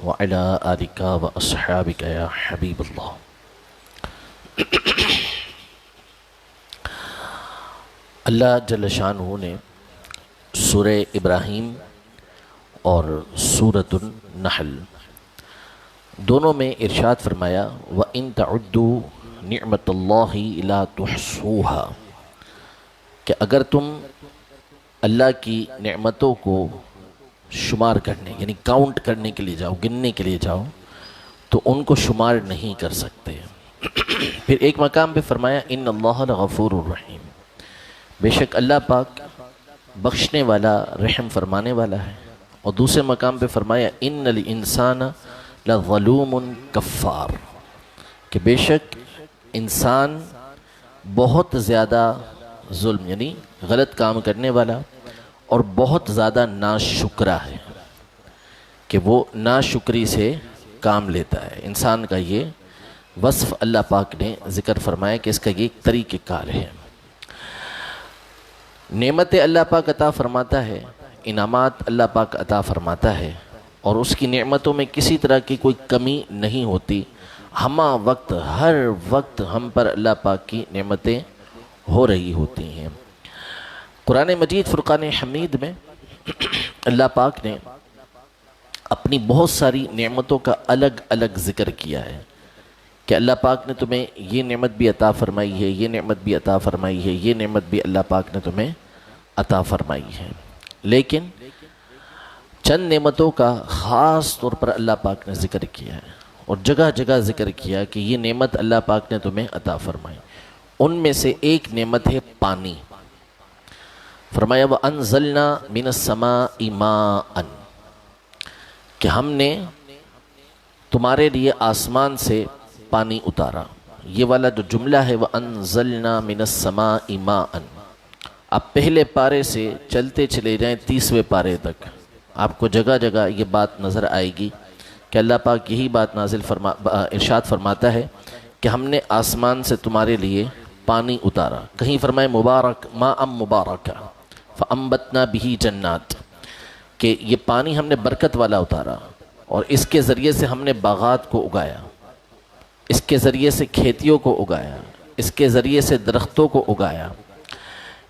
وعلى آلك وأصحابك يا حبيب الله۔ اللہ جل شانہ نے سورہ ابراہیم اور سورۃ النحل دونوں میں ارشاد فرمایا وَإِن تَعُدُّوا نِعْمَةَ اللَّهِ لَا تُحْصُوهَا، کہ اگر تم اللہ کی نعمتوں کو شمار کرنے یعنی کاؤنٹ کرنے کے لیے جاؤ، گننے کے لیے جاؤ تو ان کو شمار نہیں کر سکتے۔ پھر ایک مقام پہ فرمایا ان اللہ لغفور الرحیم، بے شک اللہ پاک بخشنے والا رحم فرمانے والا ہے۔ اور دوسرے مقام پہ فرمایا ان الانسان لظلوم کفار، کہ بے شک انسان بہت زیادہ ظلم یعنی غلط کام کرنے والا اور بہت زیادہ ناشکرا ہے، کہ وہ ناشکری سے کام لیتا ہے۔ انسان کا یہ وصف اللہ پاک نے ذکر فرمایا کہ اس کا یہ ایک طریقہ کار ہے۔ نعمت اللہ پاک عطا فرماتا ہے، انعامات اللہ پاک عطا فرماتا ہے، اور اس کی نعمتوں میں کسی طرح کی کوئی کمی نہیں ہوتی۔ ہمہ وقت ہر وقت ہم پر اللہ پاک کی نعمتیں ہو رہی ہوتی ہیں۔ قرآن مجید فرقان حمید میں اللہ پاک نے اپنی بہت ساری نعمتوں کا الگ الگ ذکر کیا ہے کہ اللہ پاک نے تمہیں یہ نعمت بھی عطا فرمائی ہے، یہ نعمت بھی عطا فرمائی ہے، یہ نعمت بھی اللہ پاک نے تمہیں عطا فرمائی ہے۔ لیکن چند نعمتوں کا خاص طور پر اللہ پاک نے ذکر کیا ہے اور جگہ جگہ ذکر کیا کہ یہ نعمت اللہ پاک نے تمہیں عطا فرمائی۔ ان میں سے ایک نعمت ہے پانی۔ فرمایا وَأَنزَلْنَا مِنَ السَّمَاءِ مَاءً، کہ ہم نے تمہارے لیے آسمان سے پانی اتارا۔ یہ والا جو جملہ ہے وَأَنزَلْنَا مِنَ السَّمَاءِ مَاءً، آپ پہلے پارے سے چلتے چلے جائیں 30ویں پارے تک، آپ کو جگہ جگہ یہ بات نظر آئے گی کہ اللہ پاک یہی بات ارشاد فرماتا ہے کہ ہم نے آسمان سے تمہارے لیے پانی اتارا۔ کہیں فرمائے مبارک ماء مبارک فانبتنا به جنات، کہ یہ پانی ہم نے برکت والا اتارا اور اس کے ذریعے سے ہم نے باغات کو اگایا، اس کے ذریعے سے کھیتیوں کو اگایا، اس کے ذریعے سے درختوں کو اگایا۔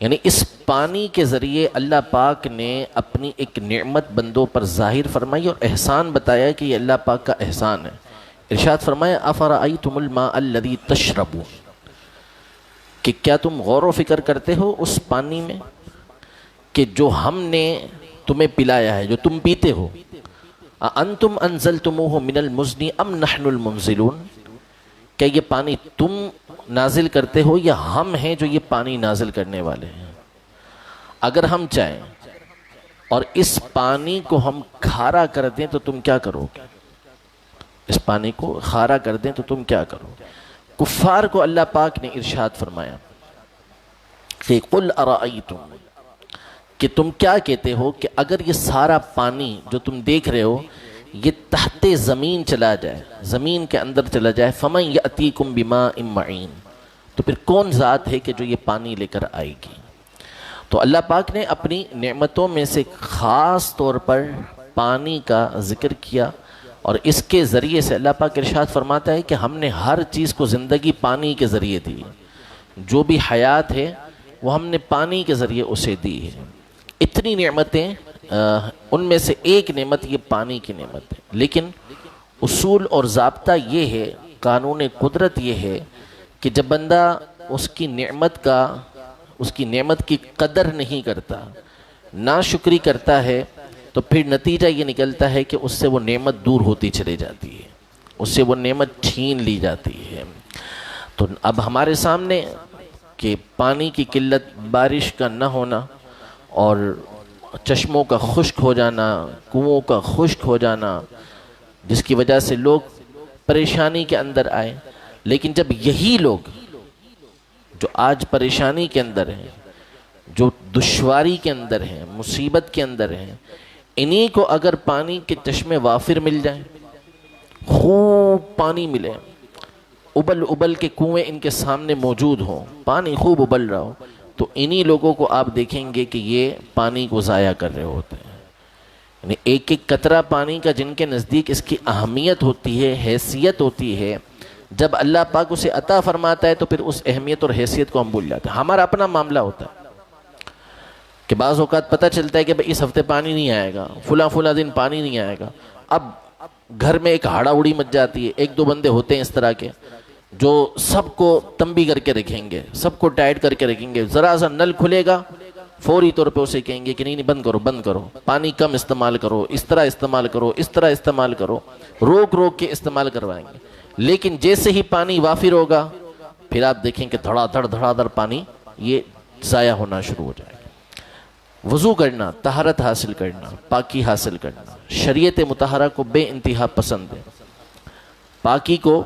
یعنی اس پانی کے ذریعے اللہ پاک نے اپنی ایک نعمت بندوں پر ظاہر فرمائی اور احسان بتایا کہ یہ اللہ پاک کا احسان ہے۔ ارشاد فرمایا افرأیتم الماء الذی تشربون، کہ کیا تم غور و فکر کرتے ہو اس پانی میں کہ جو ہم نے تمہیں پلایا ہے، جو تم پیتے ہو۔ اانتم انزلتموہ من المزن ام نحن المنزلون، کیا یہ پانی تم نازل کرتے ہو یا ہم ہیں جو یہ پانی نازل کرنے والے ہیں؟ اگر ہم چاہیں اور اس پانی کو ہم کھارا کر دیں تو تم کیا کرو گے؟ اس پانی کو کھارا کر دیں تو تم کیا کرو گے؟ کفار کو اللہ پاک نے ارشاد فرمایا کہ قل ارائیتم، کہ تم کیا کہتے ہو کہ اگر یہ سارا پانی جو تم دیکھ رہے ہو یہ تحت زمین چلا جائے، زمین کے اندر چلا جائے، فمن یأتیکم بماء معین، تو پھر کون ذات ہے کہ جو یہ پانی لے کر آئے گی؟ تو اللہ پاک نے اپنی نعمتوں میں سے خاص طور پر پانی کا ذکر کیا، اور اس کے ذریعے سے اللہ پاک ارشاد فرماتا ہے کہ ہم نے ہر چیز کو زندگی پانی کے ذریعے دی، جو بھی حیات ہے وہ ہم نے پانی کے ذریعے اسے دی ہے۔ اتنی نعمتیں، ان میں سے ایک نعمت یہ پانی کی نعمت ہے۔ لیکن اصول اور ضابطہ یہ ہے، قانون قدرت یہ ہے کہ جب بندہ اس کی نعمت کی قدر نہیں کرتا، ناشکری کرتا ہے، تو پھر نتیجہ یہ نکلتا ہے کہ اس سے وہ نعمت دور ہوتی چلی جاتی ہے، اس سے وہ نعمت چھین لی جاتی ہے۔ تو اب ہمارے سامنے کہ پانی کی قلت، بارش کا نہ ہونا اور چشموں کا خشک ہو جانا، کنووں کا خشک ہو جانا، جس کی وجہ سے لوگ پریشانی کے اندر آئے۔ لیکن جب یہی لوگ جو آج پریشانی کے اندر ہیں، جو دشواری کے اندر ہیں، مصیبت کے اندر ہیں، انہی کو اگر پانی کے چشمے وافر مل جائیں، خوب پانی ملے، ابل ابل کے کنویں ان کے سامنے موجود ہوں، پانی خوب ابل رہا ہو، تو انہی لوگوں کو آپ دیکھیں گے کہ یہ پانی کو ضائع کر رہے ہوتے ہیں۔ یعنی ایک ایک قطرہ پانی کا جن کے نزدیک اس کی اہمیت ہوتی ہے، حیثیت ہوتی ہے، جب اللہ پاک اسے عطا فرماتا ہے تو پھر اس اہمیت اور حیثیت کو ہم بھول جاتے ہیں۔ ہمارا اپنا معاملہ ہوتا ہے کہ بعض اوقات پتہ چلتا ہے کہ بھئی اس ہفتے پانی نہیں آئے گا، فلاں دن پانی نہیں آئے گا، اب گھر میں ایک ہاڑا اڑی مچ جاتی ہے۔ ایک دو بندے ہوتے ہیں اس طرح کے جو سب کو تنبیہ کر کے رکھیں گے، سب کو ٹائٹ کر کے رکھیں گے، ذرا سا نل کھلے گا فوری طور پہ اسے کہیں گے کہ نہیں بند کرو، پانی کم استعمال کرو، اس طرح استعمال کرو، اس طرح استعمال کرو، روک کے استعمال کروائیں گے۔ لیکن جیسے ہی پانی وافر ہوگا پھر آپ دیکھیں کہ دھڑا دھڑ پانی یہ ضائع ہونا شروع ہو جائے گا۔ وضو کرنا، طہارت حاصل کرنا، پاکی حاصل کرنا شریعت مطہرہ کو بے انتہا پسند ہے۔ پاکی کو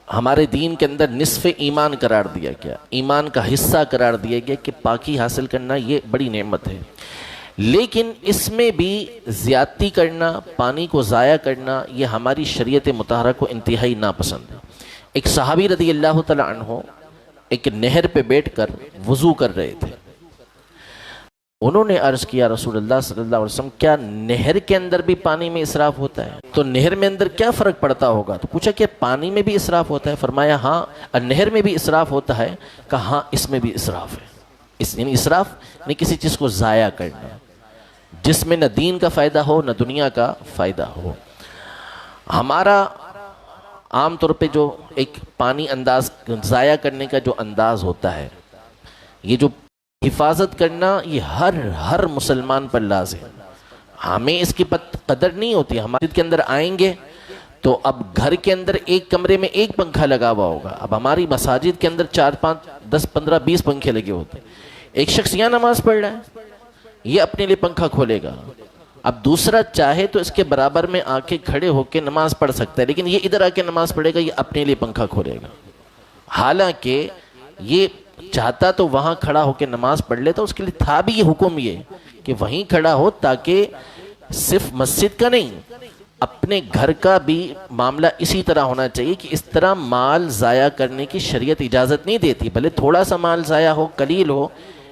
ہمارے دین کے اندر نصف ایمان قرار دیا گیا، ایمان کا حصہ قرار دیا گیا کہ پاکی حاصل کرنا یہ بڑی نعمت ہے۔ لیکن اس میں بھی زیادتی کرنا، پانی کو ضائع کرنا، یہ ہماری شریعت مطہرہ کو انتہائی ناپسند ہے۔ ایک صحابی رضی اللہ تعالیٰ عنہ ایک نہر پہ بیٹھ کر وضو کر رہے تھے۔ انہوں نے عرض کیا رسول اللہ صلی اللہ علیہ وسلم کیا نہر کے اندر بھی پانی میں اسراف ہوتا ہے؟ تو نہر میں اندر کیا فرق پڑتا ہوگا؟ تو پوچھا کہ پانی میں بھی اسراف ہوتا ہے؟ فرمایا ہاں نہر میں بھی اسراف ہوتا ہے۔ کہا ہاں اس میں بھی اسراف ہے۔ یعنی اسراف نہیں کسی چیز کو ضائع کرنا جس میں نہ دین کا فائدہ ہو نہ دنیا کا فائدہ ہو۔ ہمارا عام طور پہ جو ایک پانی انداز ضائع کرنے کا جو انداز ہوتا ہے، یہ جو حفاظت کرنا یہ ہر مسلمان پر لازم ہے۔ ہمیں اس کی قدر نہیں ہوتی۔ ہم مسجد کے اندر آئیں گے تو اب گھر کے اندر ایک کمرے میں ایک پنکھا لگا ہوا ہوگا، اب ہماری مساجد کے اندر 4 5 10 15 20 پنکھے لگے ہوتے ہیں۔ ایک شخص یہاں نماز پڑھ رہا ہے، یہ اپنے لیے پنکھا کھولے گا، اب دوسرا چاہے تو اس کے برابر میں آ کے کھڑے ہو کے نماز پڑھ سکتا ہے، لیکن یہ ادھر آ کے نماز پڑھے گا، یہ اپنے لیے پنکھا کھولے گا۔ حالانکہ یہ چاہتا تو وہاں کھڑا ہو کے نماز پڑھ لیتا، اس کے لیے تھا بھی یہ حکم یہ کہ وہیں کھڑا ہو، تاکہ صرف مسجد کا نہیں اپنے گھر کا بھی معاملہ اسی طرح ہونا چاہیے کہ اس طرح مال ضائع کرنے کی شریعت اجازت نہیں دیتی۔ بھلے تھوڑا سا مال ضائع ہو، قلیل ہو،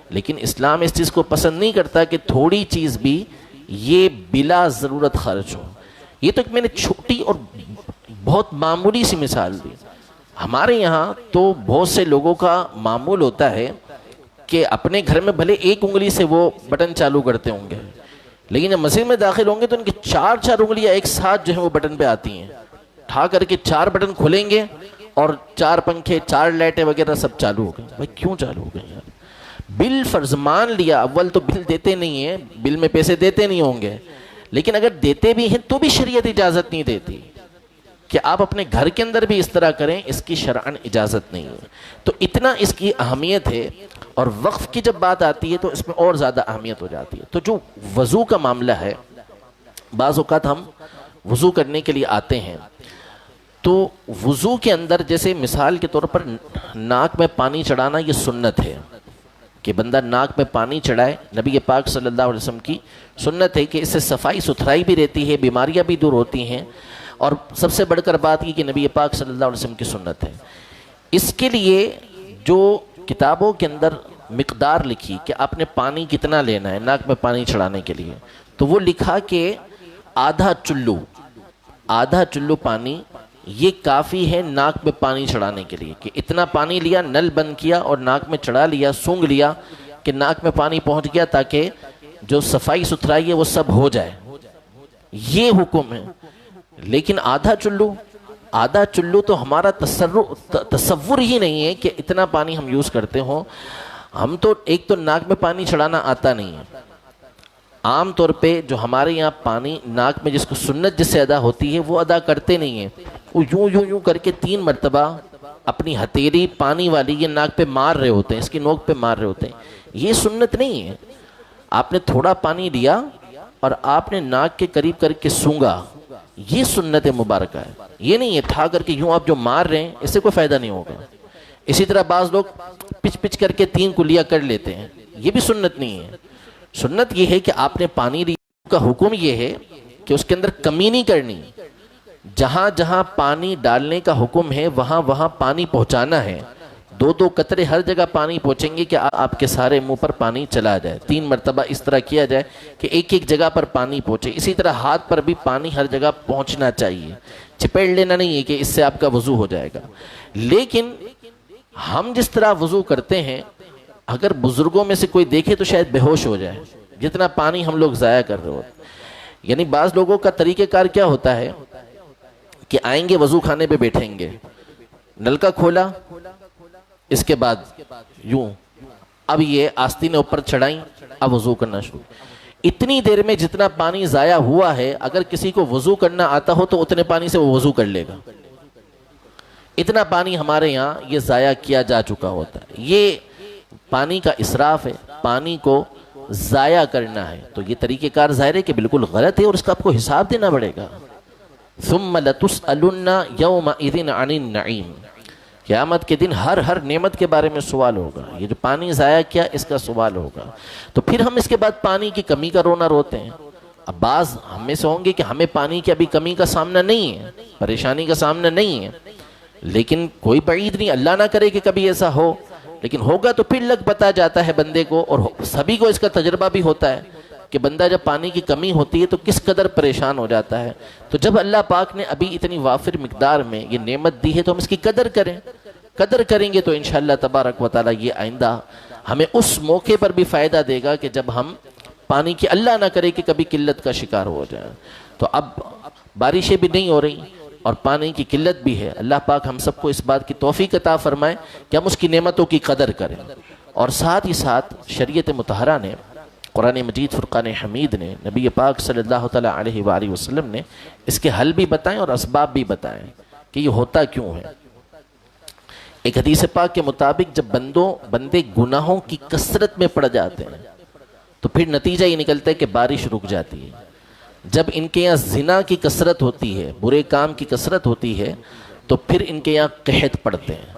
لیکن اسلام اس چیز کو پسند نہیں کرتا کہ تھوڑی چیز بھی یہ بلا ضرورت خرچ ہو۔ یہ تو میں نے چھوٹی اور بہت معمولی سی مثال دی۔ ہمارے یہاں تو بہت سے لوگوں کا معمول ہوتا ہے کہ اپنے گھر میں بھلے ایک انگلی سے وہ بٹن چالو کرتے ہوں گے، لیکن جب مسجد میں داخل ہوں گے تو ان کی 4 انگلیاں ایک ساتھ جو ہے وہ بٹن پہ آتی ہیں، اٹھا کر کے 4 بٹن کھلیں گے اور 4 پنکھے 4 لائٹیں وغیرہ سب چالو ہو گئے۔ بھائی کیوں چالو ہو گئے یار؟ بل فرض مان لیا، اول تو بل دیتے نہیں ہیں، بل میں پیسے دیتے نہیں ہوں گے، لیکن اگر دیتے بھی ہیں تو بھی شریعت اجازت نہیں دیتی کہ آپ اپنے گھر کے اندر بھی اس طرح کریں، اس کی شرعاً اجازت نہیں ہے۔ تو اتنا اس کی اہمیت ہے، اور وقف کی جب بات آتی ہے تو اس میں اور زیادہ اہمیت ہو جاتی ہے۔ تو جو وضو کا معاملہ ہے، بعض اوقات ہم وضو کرنے کے لیے آتے ہیں تو وضو کے اندر جیسے مثال کے طور پر ناک میں پانی چڑھانا یہ سنت ہے کہ بندہ ناک میں پانی چڑھائے۔ نبی پاک صلی اللہ علیہ وسلم کی سنت ہے کہ اس سے صفائی ستھرائی بھی رہتی ہے، بیماریاں بھی دور ہوتی ہیں، اور سب سے بڑھ کر بات یہ کہ نبی پاک صلی اللہ علیہ وسلم کی سنت ہے۔ اس کے لیے جو کتابوں کے اندر مقدار لکھی کہ آپ نے پانی کتنا لینا ہے ناک میں پانی چڑھانے کے لیے، تو وہ لکھا کہ آدھا چلو پانی یہ کافی ہے ناک میں پانی چڑھانے کے لیے، کہ اتنا پانی لیا، نل بند کیا اور ناک میں چڑھا لیا، سونگھ لیا کہ ناک میں پانی پہنچ گیا، تاکہ جو صفائی ستھرائی ہے وہ سب ہو جائے، یہ حکم ہے۔ لیکن آدھا چلو تو ہمارا تصور ہی نہیں ہے کہ اتنا پانی ہم یوز کرتے ہوں۔ ہم تو ایک تو ناک میں پانی چڑھانا آتا نہیں ہے، عام طور پہ جو ہمارے یہاں پانی ناک میں جس کو سنت جس سے ادا ہوتی ہے وہ ادا کرتے نہیں ہیں، وہ یوں کر کے 3 مرتبہ اپنی ہتھیلی پانی والی یہ ناک پہ مار رہے ہوتے ہیں، اس کی نوک پہ مار رہے ہوتے ہیں۔ یہ سنت نہیں ہے۔ آپ نے تھوڑا پانی لیا اور آپ نے ناک کے قریب کر کے سونگا، یہ سنت مبارکہ ہے۔ یہ نہیں ہے تھا کر کے یوں آپ جو مار رہے ہیں، اس سے کوئی فائدہ نہیں ہوگا۔ اسی طرح بعض لوگ پچ کر کے 3 کلیاں کر لیتے ہیں، یہ بھی سنت نہیں ہے۔ سنت یہ ہے کہ آپ نے پانی لیا، کا حکم یہ ہے کہ اس کے اندر کمی نہیں کرنی، جہاں جہاں پانی ڈالنے کا حکم ہے وہاں پانی پہنچانا ہے۔ دو دو قطرے ہر جگہ پانی پہنچیں گے کہ آپ کے سارے منہ پر پانی چلا جائے. 3 مرتبہ اس طرح کیا جائے کہ ایک ایک جگہ پر پانی پہنچے. اسی طرح ہاتھ پر بھی پانی ہر جگہ پہنچنا چاہیے. چپیڑ لینا نہیں ہے کہ اس سے آپ کا وضو ہو جائے گا. لیکن ہم جس طرح وضو کرتے ہیں اگر بزرگوں میں سے کوئی دیکھے تو شاید بے ہوش ہو جائے جتنا پانی ہم لوگ ضائع کر رہے ہوتے. یعنی بعض لوگوں کا طریقہ کار کیا ہوتا ہے کہ آئیں گے وضو خانے پہ بیٹھیں گے, نلکا کھولا, اس کے بعد یوں اب یہ آستینیں اوپر چڑھائیں, اب وضو کرنا شروع. اتنی دیر میں جتنا پانی ضائع ہوا ہے اگر کسی کو وضو کرنا آتا ہو تو اتنے پانی سے وہ وضو کر لے گا. اتنا پانی ہمارے یہاں یہ ضائع کیا جا چکا ہوتا ہے. یہ پانی کا اسراف ہے, پانی کو ضائع کرنا ہے. تو یہ طریقہ کار ظاہر ہے کہ بالکل غلط ہے اور اس کا آپ کو حساب دینا پڑے گا. ثم لتسألن یومئذ عن النعیم, قیامت کے دن ہر نعمت کے بارے میں سوال ہوگا. یہ جو پانی ضائع کیا اس کا سوال ہوگا. تو پھر ہم اس کے بعد پانی کی کمی کا رونا روتے ہیں. اب بعض ہم میں سے ہوں گے کہ ہمیں پانی کی ابھی کمی کا سامنا نہیں ہے, پریشانی کا سامنا نہیں ہے, لیکن کوئی بعید نہیں, اللہ نہ کرے کہ کبھی ایسا ہو, لیکن ہوگا تو پھر لگ پتا جاتا ہے بندے کو. اور سبھی کو اس کا تجربہ بھی ہوتا ہے کہ بندہ جب پانی کی کمی ہوتی ہے تو کس قدر پریشان ہو جاتا ہے. تو جب اللہ پاک نے ابھی اتنی وافر مقدار میں یہ نعمت دی ہے تو ہم اس کی قدر کریں. قدر کریں گے تو انشاءاللہ تبارک و تعالی یہ آئندہ ہمیں اس موقع پر بھی فائدہ دے گا کہ جب ہم پانی کی اللہ نہ کرے کہ کبھی قلت کا شکار ہو جائیں. تو اب بارشیں بھی نہیں ہو رہی اور پانی کی قلت بھی ہے. اللہ پاک ہم سب کو اس بات کی توفیق عطا فرمائے کہ ہم اس کی نعمتوں کی قدر کریں. اور ساتھ ہی ساتھ شریعت مطہرہ نے, قرآن مجید فرقان حمید نے, نبی پاک صلی اللہ تعالی علیہ وآلہ وسلم نے اس کے حل بھی بتائیں اور اسباب بھی بتائیں کہ یہ ہوتا کیوں ہے. ایک حدیث پاک کے مطابق جب بندے گناہوں کی کثرت میں پڑ جاتے ہیں تو پھر نتیجہ یہ نکلتا ہے کہ بارش رک جاتی ہے. جب ان کے یہاں زنا کی کثرت ہوتی ہے, برے کام کی کثرت ہوتی ہے, تو پھر ان کے یہاں قحط پڑتے ہیں,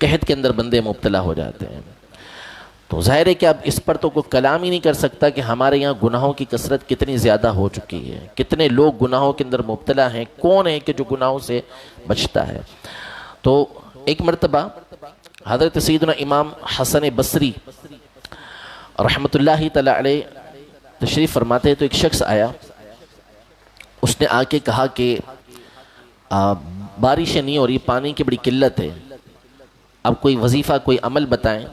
قحط کے اندر بندے مبتلا ہو جاتے ہیں. تو ظاہر ہے کہ اب اس پر تو کوئی کلام ہی نہیں کر سکتا کہ ہمارے یہاں گناہوں کی کثرت کتنی زیادہ ہو چکی ہے, کتنے لوگ گناہوں کے اندر مبتلا ہیں, کون ہے کہ جو گناہوں سے بچتا ہے. تو ایک مرتبہ حضرت سیدنا امام حسن بصری رحمۃ اللہ تعالی علیہ تشریف فرماتے ہیں. تو ایک شخص آیا, اس نے آ کے کہا کہ بارشیں نہیں ہو رہی, پانی کی بڑی قلت ہے, اب کوئی وظیفہ کوئی عمل بتائیں.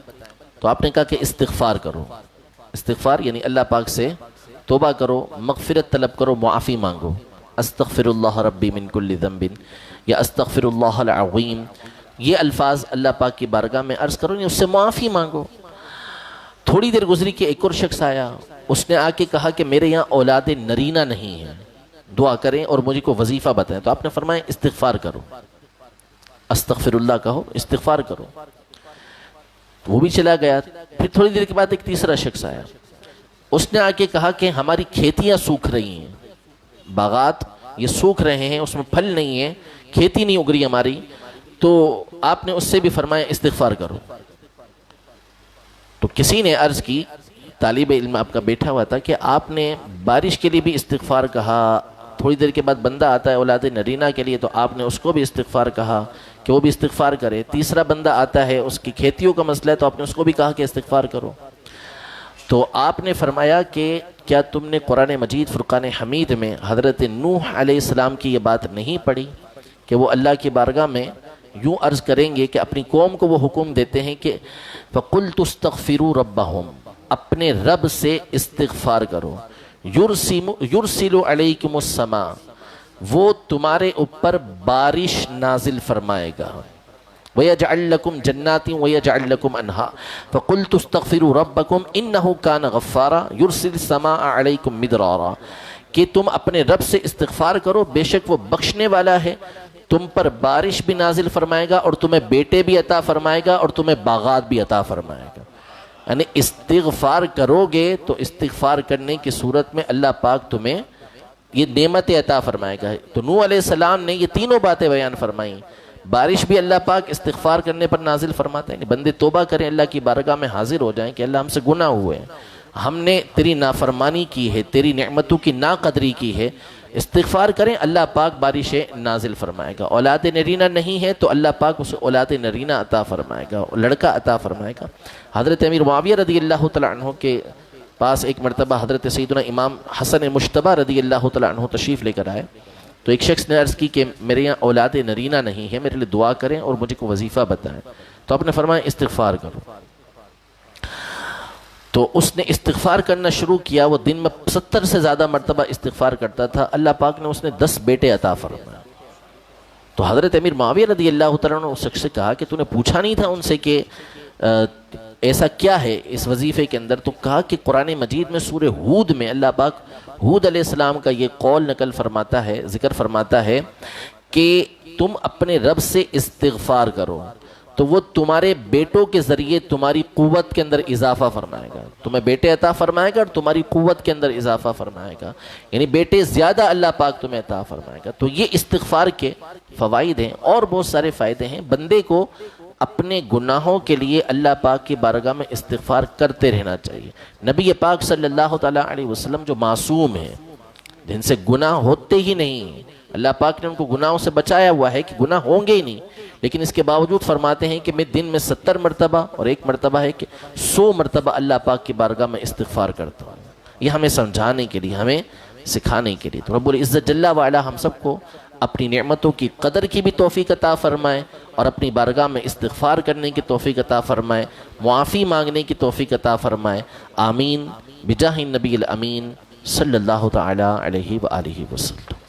تو آپ نے کہا کہ استغفار کرو. استغفار یعنی اللہ پاک سے توبہ کرو, مغفرت طلب کرو, معافی مانگو. استغفر اللہ ربی من کل ذنب یا استغفر اللہ العظیم, یہ الفاظ اللہ پاک کی بارگاہ میں عرض کرو, اس سے معافی مانگو. تھوڑی دیر گزری کہ ایک اور شخص آیا, اس نے آ کے کہا کہ میرے یہاں اولاد نرینہ نہیں ہے, دعا کریں اور مجھے کو وظیفہ بتائیں. تو آپ نے فرمایا استغفار کرو, استغفر اللہ کہو, استغفار کرو. وہ بھی چلا گیا. پھر تھوڑی دیر کے بعد ایک تیسرا شخص آیا, اس نے آ کے کہا کہ ہماری کھیتیاں سوکھ رہی ہیں, باغات یہ سوکھ رہے ہیں, اس میں پھل نہیں ہے, کھیتی نہیں اگ رہی ہماری. تو آپ نے اس سے بھی فرمایا استغفار کرو. تو کسی نے عرض کی, طالب علم آپ کا بیٹھا ہوا تھا, کہ آپ نے بارش کے لیے بھی استغفار کہا, تھوڑی دیر کے بعد بندہ آتا ہے اولاد نرینہ کے لیے تو آپ نے اس کو بھی استغفار کہا کہ وہ بھی استغفار کرے. تیسرا بندہ آتا ہے, اس کی کھیتیوں کا مسئلہ ہے, تو آپ نے اس کو بھی کہا کہ استغفار کرو. تو آپ نے فرمایا کہ کیا تم نے قرآن مجید فرقان حمید میں حضرت نوح علیہ السلام کی یہ بات نہیں پڑھی کہ وہ اللہ کی بارگاہ میں یوں عرض کریں گے کہ اپنی قوم کو وہ حکم دیتے ہیں کہ فَقُلْتُ اسْتَغْفِرُوا رَبَّهُمْ, اپنے رب سے استغفار کرو. یُرْسِلُ عَلَيْكُمُ السَّمَاءَ, وہ تمہارے اوپر بارش نازل فرمائے گا. وَيَجْعَلْ لَكُمْ جَنَّاتٍ وَيَجْعَلْ لَكُمْ أَنْهَارًا فَقُلْتُ اسْتَغْفِرُوا رَبَّكُمْ إِنَّهُ كَانَ غَفَّارًا يُرْسِلِ السَّمَاءَ عَلَيْكُمْ مِدْرَارًا, کہ تم اپنے رب سے استغفار کرو, بے شک وہ بخشنے والا ہے, تم پر بارش بھی نازل فرمائے گا اور تمہیں بیٹے بھی عطا فرمائے گا اور تمہیں باغات بھی عطا فرمائے گا. یعنی استغفار کرو گے تو استغفار کرنے کی صورت میں اللہ پاک تمہیں یہ نعمت عطا فرمائے گا. تو نوح علیہ السلام نے یہ تینوں باتیں بیان فرمائیں. بارش بھی اللہ پاک استغفار کرنے پر نازل فرماتے ہیں, بندے توبہ کریں, اللہ کی بارگاہ میں حاضر ہو جائیں کہ اللہ ہم سے گناہ ہوئے ہیں, ہم نے تیری نافرمانی کی ہے، تیری نعمتوں کی ناقدری کی ہے، استغفار کریں، اللہ پاک بارش نازل فرمائے گا۔ اولاد نرینہ نہیں ہے تو اللہ پاک اسے اولاد نرینہ عطا فرمائے گا، لڑکا عطا فرمائے گا۔ حضرت امیر معاویہ رضی اللہ تعالیٰ عنہ کے پاس ایک مرتبہ حضرت سیدنا امام حسن مجتبی رضی اللہ تعالیٰ عنہ تشریف لے کر آئے، تو ایک شخص نے عرض کی کہ میرے یہاں اولاد نرینہ نہیں ہے، میرے لیے دعا کریں اور مجھے کو وظیفہ بتائیں۔ تو آپ نے فرمایا استغفار کرو۔ تو اس نے استغفار کرنا شروع کیا، وہ دن میں 70 سے زیادہ مرتبہ استغفار کرتا تھا، اللہ پاک نے اس نے 10 بیٹے عطا فرمائے۔ تو حضرت امیر معاویہ رضی اللہ تعالیٰ نے اس شخص سے کہا کہ تو نے پوچھا نہیں تھا ان سے کہ ایسا کیا ہے اس وظیفے کے اندر؟ تو کہا کہ قرآن مجید میں سورہ ہود میں اللہ پاک ہود علیہ السلام کا یہ قول نقل فرماتا ہے، ذکر فرماتا ہے کہ تم اپنے رب سے استغفار کرو تو وہ تمہارے بیٹوں کے ذریعے تمہاری قوت کے اندر اضافہ فرمائے گا، تمہیں بیٹے عطا فرمائے گا اور تمہاری قوت کے اندر اضافہ فرمائے گا، یعنی بیٹے زیادہ اللہ پاک تمہیں عطا فرمائے گا۔ تو یہ استغفار کے فوائد ہیں اور بہت سارے فائدے ہیں۔ بندے کو اپنے گناہوں کے لیے اللہ پاک کی بارگاہ میں استغفار کرتے رہنا چاہیے۔ نبی پاک صلی اللہ تعالیٰ علیہ وسلم جو معصوم ہیں، جن سے گناہ ہوتے ہی نہیں، اللہ پاک نے ان کو گناہوں سے بچایا ہوا ہے کہ گناہ ہوں گے ہی نہیں، لیکن اس کے باوجود فرماتے ہیں کہ میں دن میں 70 مرتبہ اور ایک مرتبہ ہے کہ 100 مرتبہ اللہ پاک کی بارگاہ میں استغفار کرتا ہوں۔ یہ ہمیں سمجھانے کے لیے، ہمیں سکھانے کے لیے۔ تو رب العزت جل وعلا ہم سب کو اپنی نعمتوں کی قدر کی بھی توفیق عطا فرمائے اور اپنی بارگاہ میں استغفار کرنے کی توفیق عطا فرمائے، معافی مانگنے کی توفیق عطا فرمائے۔ آمین بجاہ النبی الامین صلی اللہ تعالی علیہ وآلہ وسلم۔